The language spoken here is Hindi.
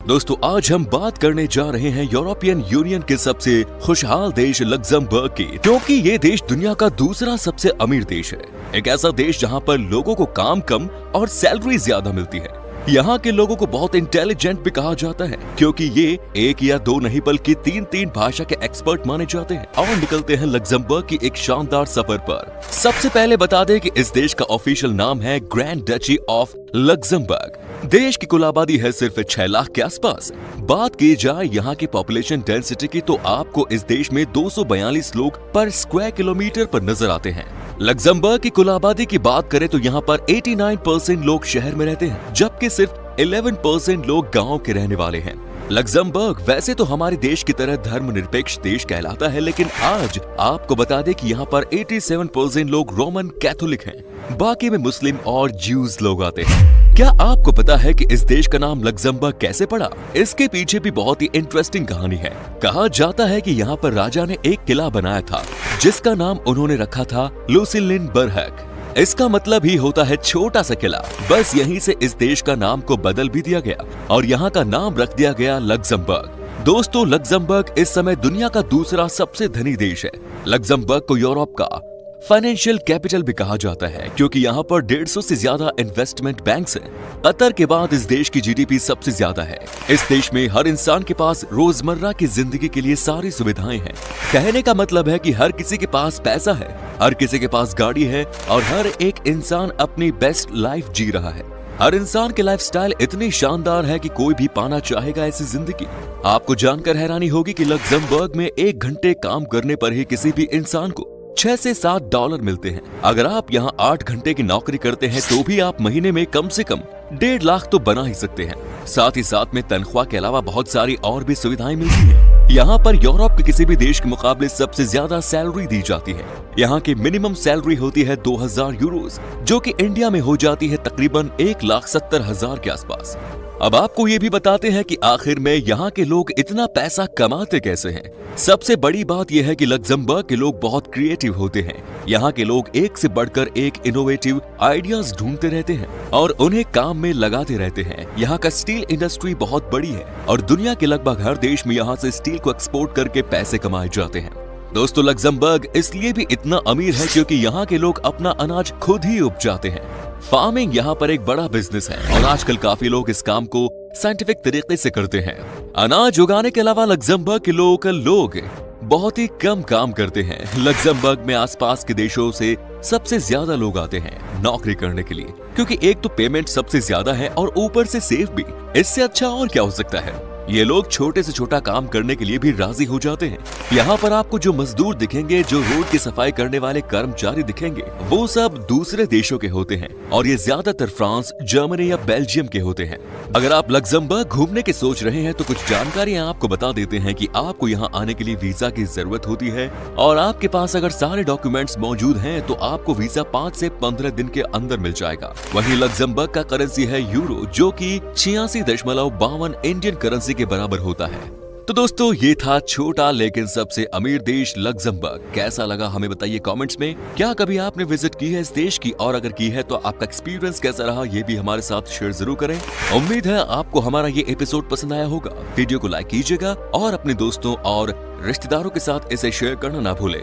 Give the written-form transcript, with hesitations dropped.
दोस्तों आज हम बात करने जा रहे हैं यूरोपियन यूनियन के सबसे खुशहाल देश लग्जमबर्ग की, क्योंकि ये देश दुनिया का दूसरा सबसे अमीर देश है। एक ऐसा देश जहां पर लोगों को काम कम और सैलरी ज्यादा मिलती है। यहाँ के लोगों को बहुत इंटेलिजेंट भी कहा जाता है, क्योंकि ये एक या दो नहीं बल्कि तीन भाषा के एक्सपर्ट माने जाते हैं। और निकलते हैं लग्जमबर्ग की एक शानदार सफर पर। सबसे पहले बता दें कि इस देश का ऑफिशियल नाम है ग्रैंड डची ऑफ लग्जमबर्ग। देश की कुल आबादी है सिर्फ 6 लाख के आसपास। बात की जाए यहाँ की पॉपुलेशन डेंसिटी की, तो आपको इस देश में 242 लोग पर स्क्वायर किलोमीटर पर नजर आते हैं। लग्जमबर्ग की कुल आबादी की बात करें तो यहाँ पर 89% लोग शहर में रहते हैं, जबकि सिर्फ 11% लोग गांव के रहने वाले हैं। लग्जमबर्ग वैसे तो हमारे देश की तरह धर्मनिरपेक्ष देश कहलाता है, लेकिन आज आपको बता दें कि यहाँ पर 87% लोग रोमन कैथोलिक हैं। बाकी में मुस्लिम और ज्यूज लोग आते हैं। क्या आपको पता है कि इस देश का नाम लग्जमबर्ग कैसे पड़ा? इसके पीछे भी बहुत ही इंटरेस्टिंग कहानी है। कहा जाता है कि यहाँ पर राजा ने एक किला बनाया था, जिसका नाम उन्होंने रखा था लुसिलिनबर्ग। इसका मतलब ही होता है छोटा सा किला। बस यहीं से इस देश का नाम को बदल भी दिया गया और यहाँ का नाम रख दिया गया लग्जमबर्ग। दोस्तों लग्जमबर्ग इस समय दुनिया का दूसरा सबसे धनी देश है। लग्जमबर्ग को यूरोप का फाइनेंशियल कैपिटल भी कहा जाता है, क्योंकि यहाँ पर 150 से ज्यादा इन्वेस्टमेंट बैंक्स हैं। कतर के बाद इस देश की जीडीपी सबसे ज्यादा है। इस देश में हर इंसान के पास रोजमर्रा की जिंदगी के लिए सारी सुविधाएं हैं। कहने का मतलब है कि हर किसी के पास पैसा है, हर किसी के पास गाड़ी है और हर एक इंसान अपनी बेस्ट लाइफ जी रहा है। हर इंसान की लाइफस्टाइल इतनी शानदार है कि कोई भी पाना चाहेगा ऐसी जिंदगी। आपको जानकर हैरानी होगी कि लग्जमबर्ग में 1 घंटे काम करने पर ही किसी भी इंसान को 6 से 7 डॉलर मिलते हैं। अगर आप यहाँ 8 घंटे की नौकरी करते हैं तो भी आप महीने में कम से कम 1.5 लाख तो बना ही सकते हैं। साथ ही साथ में तनख्वाह के अलावा बहुत सारी और भी सुविधाएं मिलती हैं। यहाँ पर यूरोप के किसी भी देश के मुकाबले सबसे ज्यादा सैलरी दी जाती है। यहाँ की मिनिमम सैलरी होती है 2000 यूरोज, जो कि इंडिया में हो जाती है तकरीबन 1,70,000 के आसपास। अब आपको ये भी बताते हैं कि आखिर में यहाँ के लोग इतना पैसा कमाते कैसे हैं। सबसे बड़ी बात यह है कि लग्जमबर्ग के लोग बहुत क्रिएटिव होते हैं। यहाँ के लोग एक से बढ़कर एक इनोवेटिव आइडियाज ढूंढते रहते हैं और उन्हें काम में लगाते रहते हैं। यहाँ का स्टील इंडस्ट्री बहुत बड़ी है और दुनिया के लगभग हर देश में यहाँ से स्टील को एक्सपोर्ट करके पैसे कमाए जाते हैं। दोस्तों लग्जमबर्ग इसलिए भी इतना अमीर है क्योंकि यहाँ के लोग अपना अनाज खुद ही उपजाते हैं। फार्मिंग यहाँ पर एक बड़ा बिजनेस है और आजकल काफी लोग इस काम को साइंटिफिक तरीके से करते हैं। अनाज उगाने के अलावा लग्जमबर्ग के लोकल लोग बहुत ही कम काम करते हैं। लग्जमबर्ग में आसपास के देशों से सबसे ज्यादा लोग आते हैं नौकरी करने के लिए, क्योंकि एक तो पेमेंट सबसे ज्यादा है और ऊपर से सेफ भी। इससे अच्छा और क्या हो सकता है। ये लोग छोटे से छोटा काम करने के लिए भी राजी हो जाते हैं। यहाँ पर आपको जो मजदूर दिखेंगे, जो रोड की सफाई करने वाले कर्मचारी दिखेंगे, वो सब दूसरे देशों के होते हैं और ये ज्यादातर फ्रांस, जर्मनी या बेल्जियम के होते हैं। अगर आप लग्जमबर्ग घूमने की सोच रहे हैं तो कुछ जानकारियां आपको बता देते हैं कि आपको यहाँ आने के लिए वीजा की जरूरत होती है और आपके पास अगर सारे डॉक्यूमेंट्स मौजूद हैं तो आपको वीजा 5 से 15 दिन के अंदर मिल जाएगा। वहीं लग्जमबर्ग का करेंसी है यूरो, जो कि 86.52 इंडियन करेंसी के बराबर होता है। तो दोस्तों ये था छोटा लेकिन सबसे अमीर देश लग्जमबर्ग। कैसा लगा हमें बताइए कमेंट्स में। क्या कभी आपने विजिट की है इस देश की, और अगर की है तो आपका एक्सपीरियंस कैसा रहा ये भी हमारे साथ शेयर जरूर करें। उम्मीद है आपको हमारा ये एपिसोड पसंद आया होगा। वीडियो को लाइक कीजिएगा और अपने दोस्तों और रिश्तेदारों के साथ इसे शेयर करना ना भूलें।